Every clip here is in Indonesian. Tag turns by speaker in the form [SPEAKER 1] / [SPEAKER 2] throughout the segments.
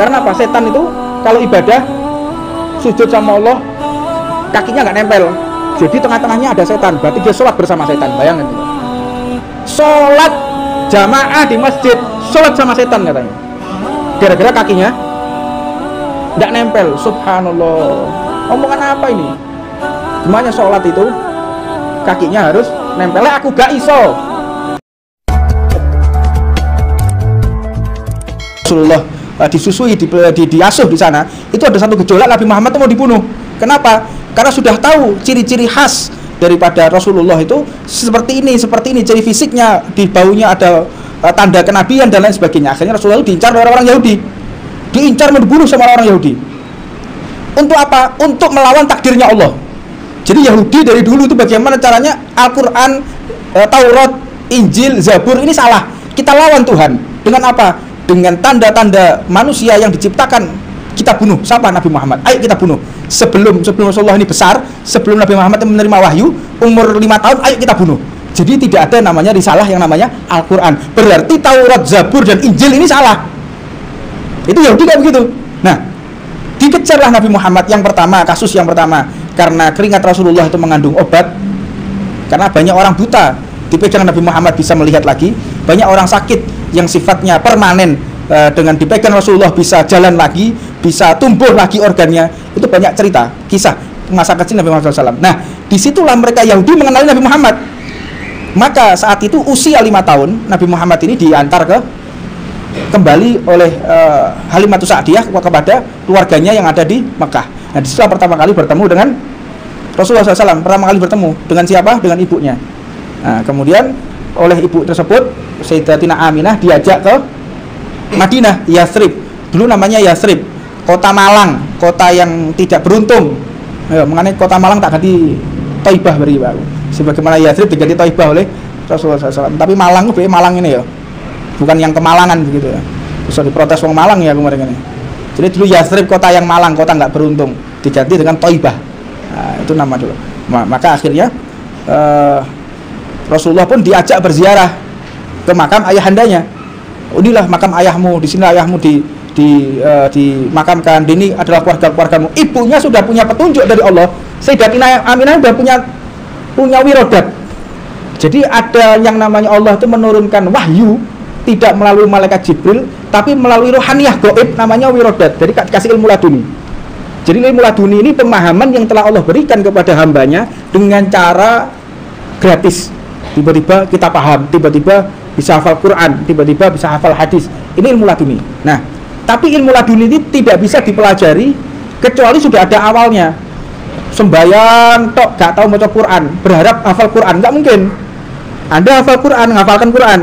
[SPEAKER 1] Karena apa? Setan itu kalau ibadah sujud sama Allah kakinya nggak nempel, jadi tengah-tengahnya ada setan, berarti dia sholat bersama setan. Bayangin itu. Sholat jamaah di masjid, sholat sama setan katanya, gara-gara kakinya nggak nempel. Subhanallah, omongan apa ini? Gimana sholat itu kakinya harus nempel? Aku gak iso. Rasulullah disusui, diasuh di sana, itu ada satu gejolak, Nabi Muhammad itu mau dibunuh. Kenapa? Karena sudah tahu ciri-ciri khas daripada Rasulullah itu seperti ini, ciri fisiknya, di baunya ada tanda kenabian dan lain sebagainya. Akhirnya Rasulullah itu diincar oleh orang Yahudi, diincar mau dibunuh sama orang Yahudi. Untuk apa? Untuk melawan takdirnya Allah. Jadi Yahudi dari dulu itu bagaimana caranya Al-Quran, Taurat, Injil, Zabur ini salah, kita lawan Tuhan dengan apa? Dengan tanda-tanda manusia yang diciptakan, kita bunuh. Siapa? Nabi Muhammad. Ayo kita bunuh. Sebelum Rasulullah ini besar, sebelum Nabi Muhammad menerima wahyu, umur 5 tahun, ayo kita bunuh. Jadi tidak ada namanya risalah yang namanya Al-Quran. Berarti Taurat, Zabur, dan Injil ini salah. Itu Yahudi kayak begitu. Nah, dikejarlah Nabi Muhammad yang pertama, kasus yang pertama, karena keringat Rasulullah itu mengandung obat. Karena banyak orang buta, dipegang Nabi Muhammad bisa melihat lagi. Banyak orang sakit yang sifatnya permanen, dengan dipegang Rasulullah bisa jalan lagi, bisa tumbuh lagi organnya. Itu banyak cerita, kisah masa kecil Nabi Muhammad SAW. Nah, disitulah mereka Yahudi mengenali Nabi Muhammad. Maka saat itu usia 5 tahun, Nabi Muhammad ini diantar kembali oleh Halimatus Sa'diyah kepada keluarganya yang ada di Mekah. Nah, disitulah pertama kali bertemu dengan Rasulullah SAW. Pertama kali bertemu dengan siapa? Dengan ibunya. Nah, kemudian oleh ibu tersebut, Sayyidatina Aminah, diajak ke Madinah, Yathrib. Dulu namanya Yathrib, kota malang, kota yang tidak beruntung. Mengenai kota Malang tak ganti Thaibah beri baru. Sebagaimana Yathrib diganti Thaibah oleh Rasulullah SAW. Tapi Malang itu Malang ini ya, bukan yang kemalangan begitu ya. Bisa diprotes wong Malang ya kemarin ini. Jadi dulu Yathrib kota yang malang, kota nggak beruntung, diganti dengan Thaibah. Nah, itu nama dulu. Maka akhirnya Rasulullah pun diajak berziarah ke makam ayahandanya. Inilah makam ayahmu, di sini ayahmu dimakamkan. Ini adalah keluargamu. Ibunya sudah punya petunjuk dari Allah. Sayyidatina Aminah sudah punya wirodat. Jadi ada yang namanya Allah itu menurunkan wahyu tidak melalui malaikat Jibril, tapi melalui rohaniyah gaib, namanya wirodat. Jadi kasih ilmu laduni. Jadi ilmu laduni ini pemahaman yang telah Allah berikan kepada hambanya dengan cara gratis. Tiba-tiba kita paham, tiba-tiba bisa hafal Quran, tiba-tiba bisa hafal hadis. Ini ilmu laduni. Nah, tapi ilmu laduni ini tidak bisa dipelajari kecuali sudah ada awalnya. Sembayang tok gak tahu baca Quran, berharap hafal Quran, nggak mungkin. Anda hafal Quran, menghafalkan Quran,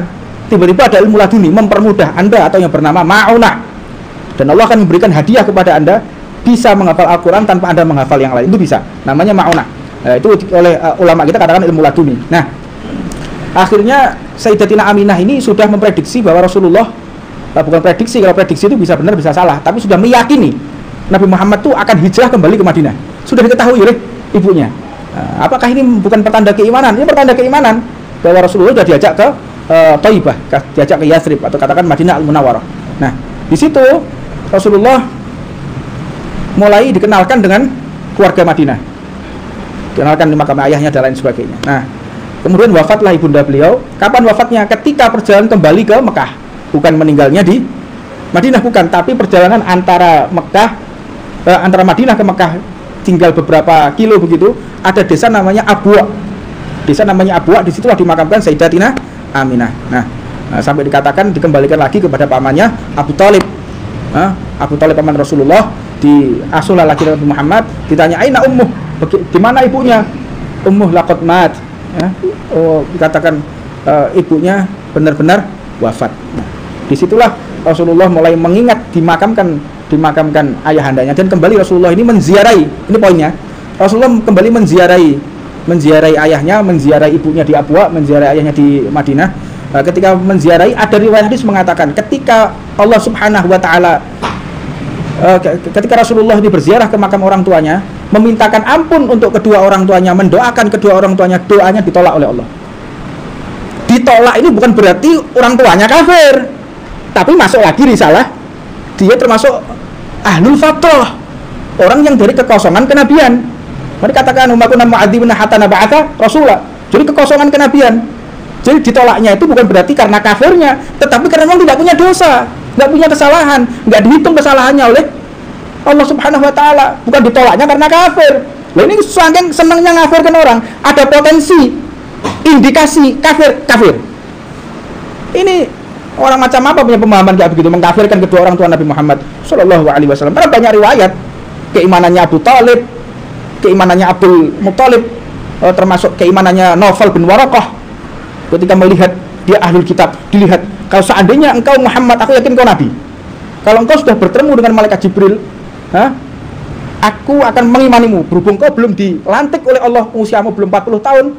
[SPEAKER 1] tiba-tiba ada ilmu laduni mempermudah Anda atau yang bernama ma'unah. Dan Allah akan memberikan hadiah kepada Anda, bisa menghafal Al-Quran tanpa Anda menghafal yang lain. Itu bisa, namanya ma'unah. Itu oleh ulama kita katakan ilmu laduni. Nah, akhirnya Sayyidatina Aminah ini sudah memprediksi bahwa Rasulullah, bukan prediksi, kalau prediksi itu bisa benar bisa salah, tapi sudah meyakini Nabi Muhammad itu akan hijrah kembali ke Madinah. Sudah diketahui oleh ibunya. Apakah ini bukan pertanda keimanan? Ini pertanda keimanan bahwa Rasulullah sudah diajak ke Thaibah, diajak ke Yathrib atau katakan Madinah Al-Munawwarah. Nah, di situ Rasulullah mulai dikenalkan dengan keluarga Madinah, dikenalkan di makam ayahnya dan lain sebagainya. Nah, kemudian wafatlah ibunda beliau. Kapan wafatnya? Ketika perjalanan kembali ke Mekah. Bukan meninggalnya di Madinah, bukan, tapi perjalanan antara antara Madinah ke Mekah tinggal beberapa kilo begitu, ada desa namanya Abwa. Desa namanya Abwa, disitulah dimakamkan Sayyidatina Aminah. Nah, sampai dikatakan dikembalikan lagi kepada pamannya Abu Thalib. Abu Thalib paman Rasulullah, diasuhlah lagi Nabi Muhammad, ditanya aina ummuh, di mana ibunya? Ummuh laqad mat. Dikatakan ibunya benar-benar wafat. Nah, disitulah Rasulullah mulai mengingat dimakamkan ayahandanya, dan kembali Rasulullah ini menziarahi. Ini poinnya. Rasulullah kembali menziarahi ayahnya, menziarahi ibunya di Abwa, menziarahi ayahnya di Madinah. Ketika menziarahi, ada riwayat hadis mengatakan ketika Allah Subhanahu wa taala ketika Rasulullah ini berziarah ke makam orang tuanya, memintakan ampun untuk kedua orang tuanya, mendoakan kedua orang tuanya, doanya ditolak oleh Allah. Ditolak ini bukan berarti orang tuanya kafir, tapi masuk lagi risalah Dia termasuk ahlul fatrah, orang yang dari kekosongan kenabian. Mereka katakan umatuna mu'adzibuna hatta nab'atha rasula. Jadi kekosongan kenabian. Jadi ditolaknya itu bukan berarti karena kafirnya, tetapi karena memang tidak punya dosa, tidak punya kesalahan, nggak dihitung kesalahannya oleh Allah Subhanahu wa taala. Bukan ditolaknya karena kafir. Lah ini saking senangnya ngafirkan orang, ada potensi indikasi kafir. Ini orang macam apa punya pemahaman kayak begitu, mengkafirkan kedua orang tua Nabi Muhammad Shallallahu alaihi wasallam. Karena banyak riwayat keimanannya Abu Thalib, keimanannya Abdul Muthalib, termasuk keimanannya Naufal bin Waraqah. Ketika melihat dia ahlul kitab, dilihat, kalau seandainya engkau Muhammad, aku yakin kau nabi. Kalau engkau sudah bertemu dengan malaikat Jibril, aku akan mengimanimu. Berhubung kau belum dilantik oleh Allah, usiamu belum 40 tahun,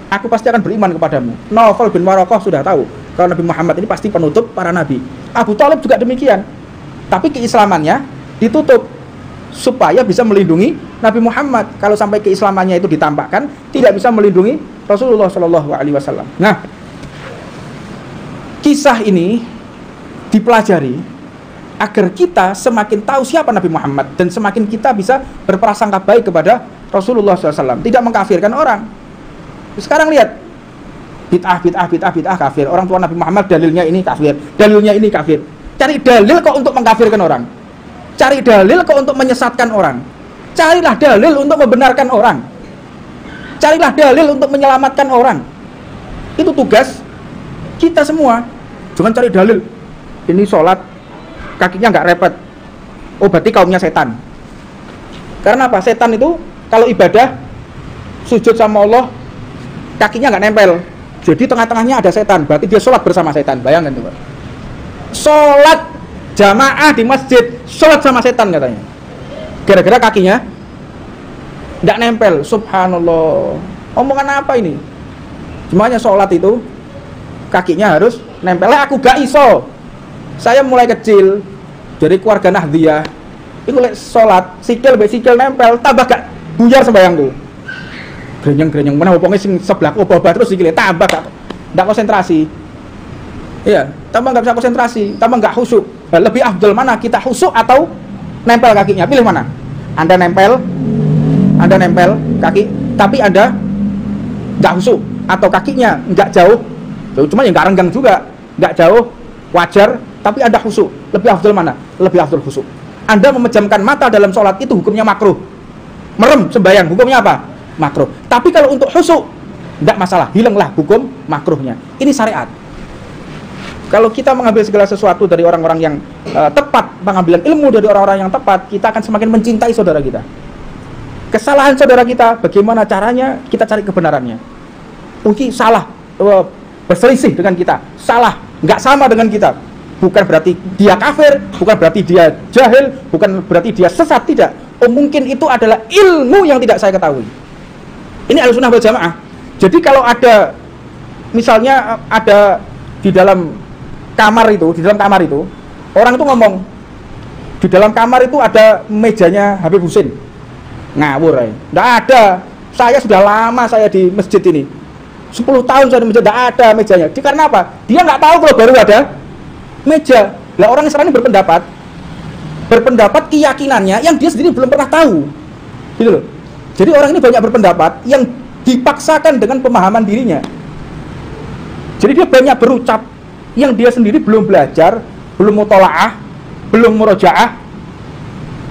[SPEAKER 1] aku pasti akan beriman kepadamu. Naufal bin Waraqah sudah tahu kalau Nabi Muhammad ini pasti penutup para nabi. Abu Thalib juga demikian. Tapi keislamannya ditutup supaya bisa melindungi Nabi Muhammad. Kalau sampai keislamannya itu ditampakkan, tidak bisa melindungi Rasulullah Shallallahu alaihi wasallam. Nah, kisah ini dipelajari agar kita semakin tahu siapa Nabi Muhammad dan semakin kita bisa berprasangka baik kepada Rasulullah SAW, tidak mengkafirkan orang. Sekarang lihat, bid'ah kafir. Orang tua Nabi Muhammad dalilnya ini kafir, dalilnya ini kafir. Cari dalil kok untuk mengkafirkan orang. Cari dalil kok untuk menyesatkan orang. Carilah dalil untuk membenarkan orang. Carilah dalil untuk menyelamatkan orang. Itu tugas kita semua. Jangan cari dalil. Ini sholat kakinya nggak repet. Oh berarti kaumnya setan. Karena apa? Setan itu kalau ibadah sujud sama Allah kakinya nggak nempel. Jadi tengah-tengahnya ada setan. Berarti dia sholat bersama setan. Bayangkan coba. Sholat jamaah di masjid, sholat sama setan katanya. Gara-gara kakinya nggak nempel. Subhanallah. Omongan apa ini? Semuanya sholat itu kakinya harus nempel. Aku gak iso. Saya mulai kecil dari keluarga Nahdiyah. Itu sholat sikil nempel, tambah gak buyar sembayangku. Grenyeng mana wong sing sebelah obah terus sikile tambah gak konsentrasi. Iya, tambah gak bisa konsentrasi, tambah gak khusyuk. Lebih afdal mana kita khusyuk atau nempel kakinya? Pilih mana? Anda nempel kaki, tapi Anda nggak khusyuk, atau kakinya nggak jauh, cuma yang nggak renggang juga, nggak jauh, wajar, tapi Anda khusyuk. Lebih afdal mana? Lebih afdal khusyuk. Anda memejamkan mata dalam sholat itu hukumnya makruh. Merem sembahyang hukumnya apa? Makruh. Tapi kalau untuk khusyuk nggak masalah, hilanglah hukum makruhnya. Ini syariat. Kalau kita mengambil segala sesuatu dari orang-orang yang tepat, pengambilan ilmu dari orang-orang yang tepat, kita akan semakin mencintai saudara kita. Kesalahan saudara kita, bagaimana caranya kita cari kebenarannya. Mungkin salah, berselisih dengan kita, salah, nggak sama dengan kita. Bukan berarti dia kafir, bukan berarti dia jahil, bukan berarti dia sesat, tidak. Oh mungkin itu adalah ilmu yang tidak saya ketahui. Ini Ahlussunnah wal Jamaah. Jadi kalau ada, misalnya ada di dalam kamar itu, orang itu ngomong, di dalam kamar itu ada mejanya Habib Husin. Ngawur ya. Nggak ada. Saya sudah lama saya di masjid ini. 10 tahun saya di masjid, nggak ada mejanya. Karena apa? Dia nggak tahu kalau baru ada meja. Lah orang Islam ini berpendapat keyakinannya yang dia sendiri belum pernah tahu. Gitu loh. Jadi orang ini banyak berpendapat yang dipaksakan dengan pemahaman dirinya. Jadi dia banyak berucap yang dia sendiri belum belajar, belum mutolaah, belum murojaah,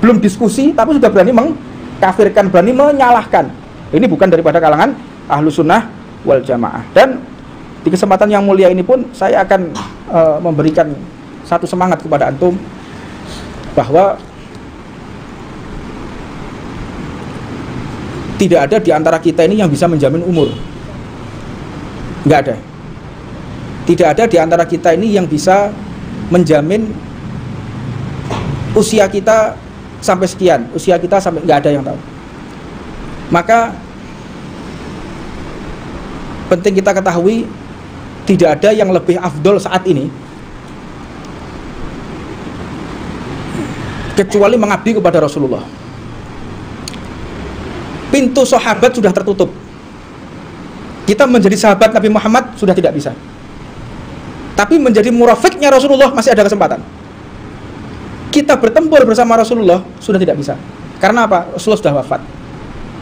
[SPEAKER 1] belum diskusi, tapi sudah berani mengkafirkan, berani menyalahkan. Ini bukan daripada kalangan Ahlussunnah wal Jamaah. Dan di kesempatan yang mulia ini pun saya akan memberikan satu semangat kepada antum bahwa tidak ada di antara kita ini yang bisa menjamin umur. Nggak ada. Tidak ada di antara kita ini yang bisa menjamin usia kita sampai sekian, usia kita sampai, nggak ada yang tahu. Maka penting kita ketahui tidak ada yang lebih afdol saat ini kecuali mengabdi kepada Rasulullah. Pintu sahabat sudah tertutup. Kita menjadi sahabat Nabi Muhammad sudah tidak bisa. Tapi menjadi murafiknya Rasulullah masih ada kesempatan. kita bertempur bersama Rasulullah sudah tidak bisa. Karena apa? Rasulullah sudah wafat.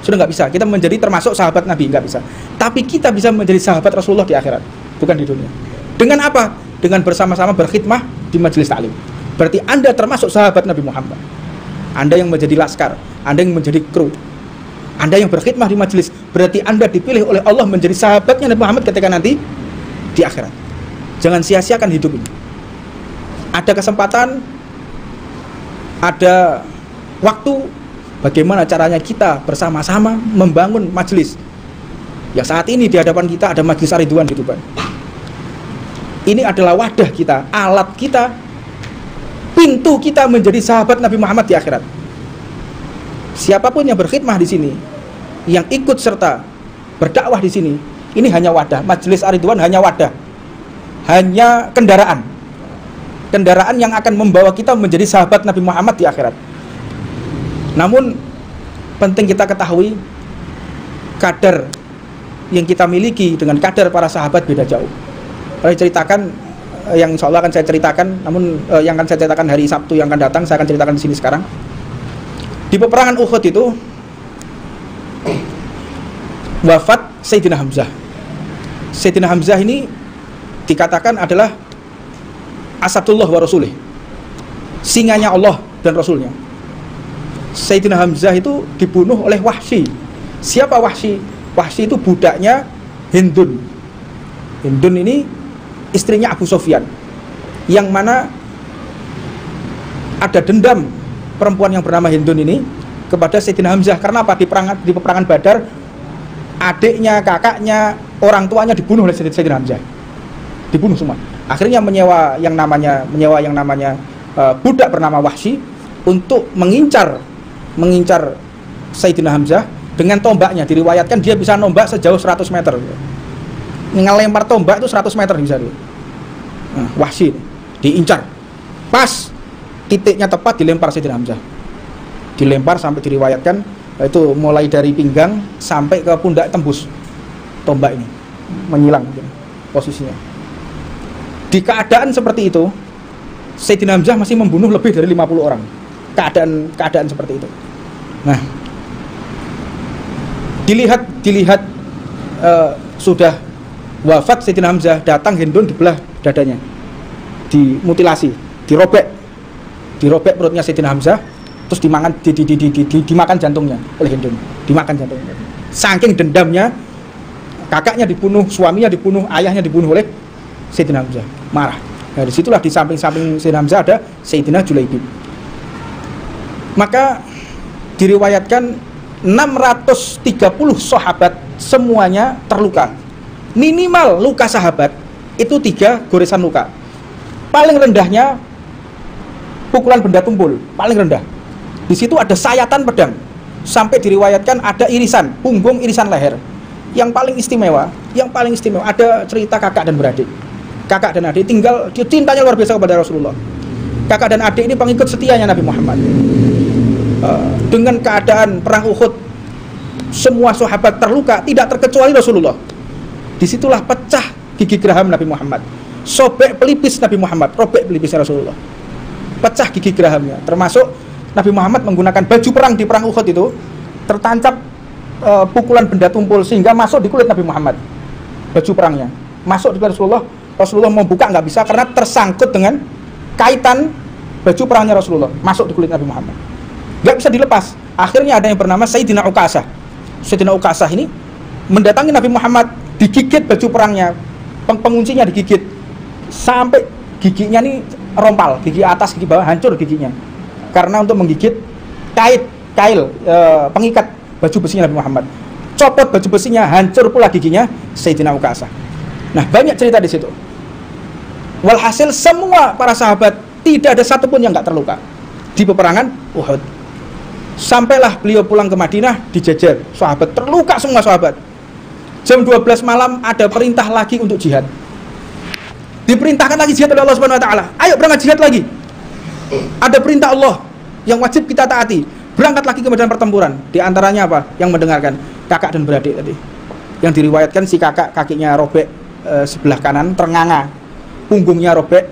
[SPEAKER 1] Sudah nggak bisa. Kita menjadi termasuk sahabat Nabi, nggak bisa. Tapi kita bisa menjadi sahabat Rasulullah di akhirat, bukan di dunia. Dengan apa? Dengan bersama-sama berkhidmah di majelis taklim. Berarti Anda termasuk sahabat Nabi Muhammad. Anda yang menjadi laskar, Anda yang menjadi kru, Anda yang berkhidmah di majelis. Berarti Anda dipilih oleh Allah menjadi sahabatnya Nabi Muhammad ketika nanti di akhirat. Jangan sia-siakan hidup ini. Ada kesempatan, ada waktu, bagaimana caranya kita bersama-sama membangun majelis. Ya saat ini di hadapan kita ada majelis Ar-Ridwan gitu Pak. Ini adalah wadah kita, alat kita, pintu kita menjadi sahabat Nabi Muhammad di akhirat. Siapapun yang berkhidmah di sini, yang ikut serta berdakwah di sini, ini hanya wadah. Majelis Ar-Ridwan hanya wadah, hanya kendaraan yang akan membawa kita menjadi sahabat Nabi Muhammad di akhirat. Namun penting kita ketahui, kadar yang kita miliki dengan kadar para sahabat beda jauh. Saya ceritakan yang insya Allah akan saya ceritakan, namun yang akan saya ceritakan hari Sabtu yang akan datang, saya akan ceritakan di sini sekarang. Di peperangan Uhud itu wafat Sayyidina Hamzah. Sayyidina Hamzah ini dikatakan adalah Asadullah wa Rasulih, singanya Allah dan Rasulnya. Sayyidina Hamzah itu dibunuh oleh Wahsy. Siapa Wahsy? Wahsy itu budaknya Hindun. Hindun ini istrinya Abu Sufyan, yang mana ada dendam perempuan yang bernama Hindun ini kepada Sayyidina Hamzah. Karena apa? Di peperangan Badar, adiknya, kakaknya, orang tuanya dibunuh oleh Sayyidina Hamzah. Dibunuh semua. Akhirnya menyewa yang namanya budak bernama Wahsy untuk mengincar Sayyidina Hamzah dengan tombaknya. Diriwayatkan dia bisa nombak sejauh 100 meter. Ngelempar tombak itu 100 meter bisa dia. Nah, Wahsy diincar. Pas titiknya tepat dilempar Sayyidina Hamzah. Dilempar sampai diriwayatkan itu mulai dari pinggang sampai ke pundak tembus tombak ini. Menyilang posisinya. Di keadaan seperti itu, Sayyidina Hamzah masih membunuh lebih dari 50 orang. Keadaan seperti itu. Nah, dilihat sudah wafat Sayyidina Hamzah, datang Hindun dibelah dadanya, dimutilasi, dirobek perutnya Sayyidina Hamzah, terus dimakan jantungnya oleh Hindun, dimakan jantungnya. Saking dendamnya, kakaknya dibunuh, suaminya dibunuh, ayahnya dibunuh oleh Sayyidina Hamzah, marah. Nah, disitulah di samping Sayyidina Hamzah ada Sayyidina Julaibib. Maka diriwayatkan 630 sahabat semuanya terluka. Minimal luka sahabat itu 3 goresan luka. Paling rendahnya pukulan benda tumpul, paling rendah. Di situ ada sayatan pedang. Sampai diriwayatkan ada irisan punggung, irisan leher. Yang paling istimewa ada cerita kakak dan beradik. Kakak dan adik tinggal, dia cintanya luar biasa kepada Rasulullah. Kakak dan adik ini pengikut setianya Nabi Muhammad. Dengan keadaan perang Uhud, semua sahabat terluka, tidak terkecuali Rasulullah. Disitulah pecah gigi geraham Nabi Muhammad, sobek pelipis Nabi Muhammad, robek pelipisnya Rasulullah, pecah gigi gerahamnya. Termasuk Nabi Muhammad menggunakan baju perang di perang Uhud itu tertancap pukulan benda tumpul sehingga masuk di kulit Nabi Muhammad. Baju perangnya masuk di kulit Rasulullah mau buka nggak bisa karena tersangkut dengan kaitan baju perangnya Rasulullah, masuk di kulit Nabi Muhammad, nggak bisa dilepas. Akhirnya ada yang bernama Sayyidina Uqasah. Sayyidina Uqasah ini mendatangi Nabi Muhammad, digigit baju perangnya, penguncinya digigit sampai giginya ini rompal, gigi atas, gigi bawah hancur giginya, karena untuk menggigit kail pengikat baju besinya Nabi Muhammad. Copot baju besinya, hancur pula giginya Sayyidina Uqasah. Nah, banyak cerita di situ. Walhasil semua para sahabat tidak ada satupun yang nggak terluka di peperangan Uhud. Sampailah beliau pulang ke Madinah, dijejer sahabat, terluka semua sahabat. Jam 12 malam ada perintah lagi untuk jihad. Diperintahkan lagi jihad oleh Allah Subhanahu wa taala. Ayo berangkat jihad lagi. Ada perintah Allah yang wajib kita taati. Berangkat lagi ke medan pertempuran. Di antaranya apa? Yang mendengarkan kakak dan beradik tadi. Yang diriwayatkan si kakak kakinya robek sebelah kanan ternganga, punggungnya robek,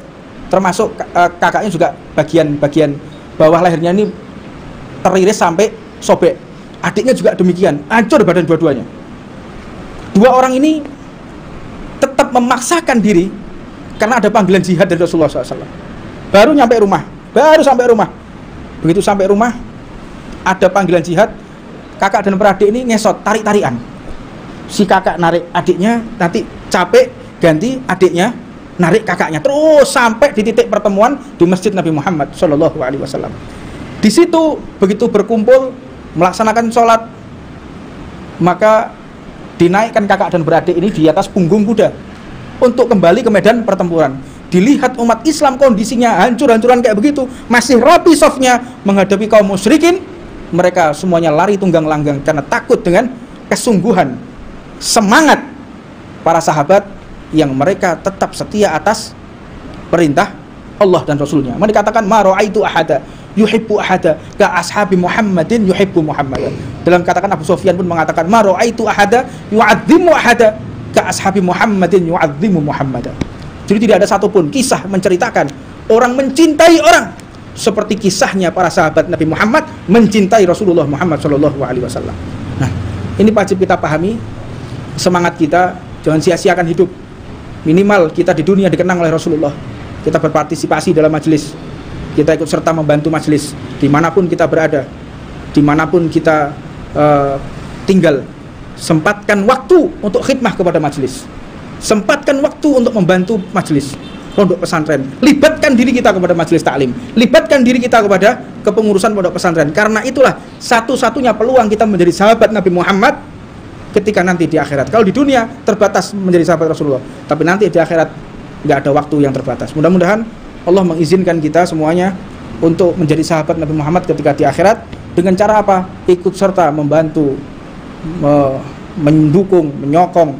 [SPEAKER 1] termasuk kakaknya juga bagian bawah lehernya ini teriris sampai sobek. Adiknya juga demikian, hancur badan dua-duanya. Dua orang ini tetap memaksakan diri karena ada panggilan jihad dari Rasulullah SAW. Baru sampai rumah. Begitu sampai rumah, ada panggilan jihad. Kakak dan beradik ini ngesot, tarik-tarikan. Si kakak narik adiknya, nanti capek, ganti adiknya narik kakaknya, terus sampai di titik pertemuan di Masjid Nabi Muhammad SAW. Di situ begitu berkumpul melaksanakan sholat, maka dinaikkan kakak dan beradik ini di atas punggung kuda untuk kembali ke medan pertempuran. Dilihat umat Islam kondisinya hancur-hancuran kayak begitu, masih rapi safnya menghadapi kaum musyrikin, mereka semuanya lari tunggang langgang karena takut dengan kesungguhan semangat para sahabat yang mereka tetap setia atas perintah Allah dan Rasulnya. Mereka dikatakan ma ra'aitu ahada yuhibbu ahada ka ashabi Muhammadin yuhibbu Muhammadan. Dalam katakan Abu Sufyan pun mengatakan ma ra'aitu ahada yu'azzimu ahada ka ashabi Muhammadin yu'azzimu Muhammadan. Jadi tidak ada satupun kisah menceritakan orang mencintai orang seperti kisahnya para sahabat Nabi Muhammad mencintai Rasulullah Muhammad SAW. Nah, ini wajib kita pahami. Semangat kita jangan sia-siakan hidup. Minimal kita di dunia dikenang oleh Rasulullah. Kita berpartisipasi dalam majelis, kita ikut serta membantu majelis dimanapun kita berada, dimanapun kita tinggal. Sempatkan waktu untuk khidmah kepada majelis, sempatkan waktu untuk membantu majelis pondok pesantren. Libatkan diri kita kepada majelis taklim, libatkan diri kita kepada kepengurusan pondok pesantren. Karena itulah satu-satunya peluang kita menjadi sahabat Nabi Muhammad ketika nanti di akhirat. Kalau di dunia terbatas menjadi sahabat Rasulullah, tapi nanti di akhirat nggak ada waktu yang terbatas. Mudah-mudahan Allah mengizinkan kita semuanya untuk menjadi sahabat Nabi Muhammad ketika di akhirat. Dengan cara apa? Ikut serta membantu, mendukung, menyokong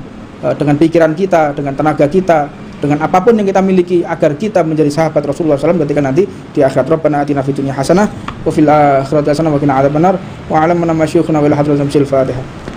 [SPEAKER 1] dengan pikiran kita, dengan tenaga kita, dengan apapun yang kita miliki agar kita menjadi sahabat Rasulullah SAW ketika nanti di akhirat. Rabbana atina fid dunya hasanah wa fil akhirati hasanah wa qina adzabannar wa 'alamu masyayyikhuna wal hadratam sil Fatihah.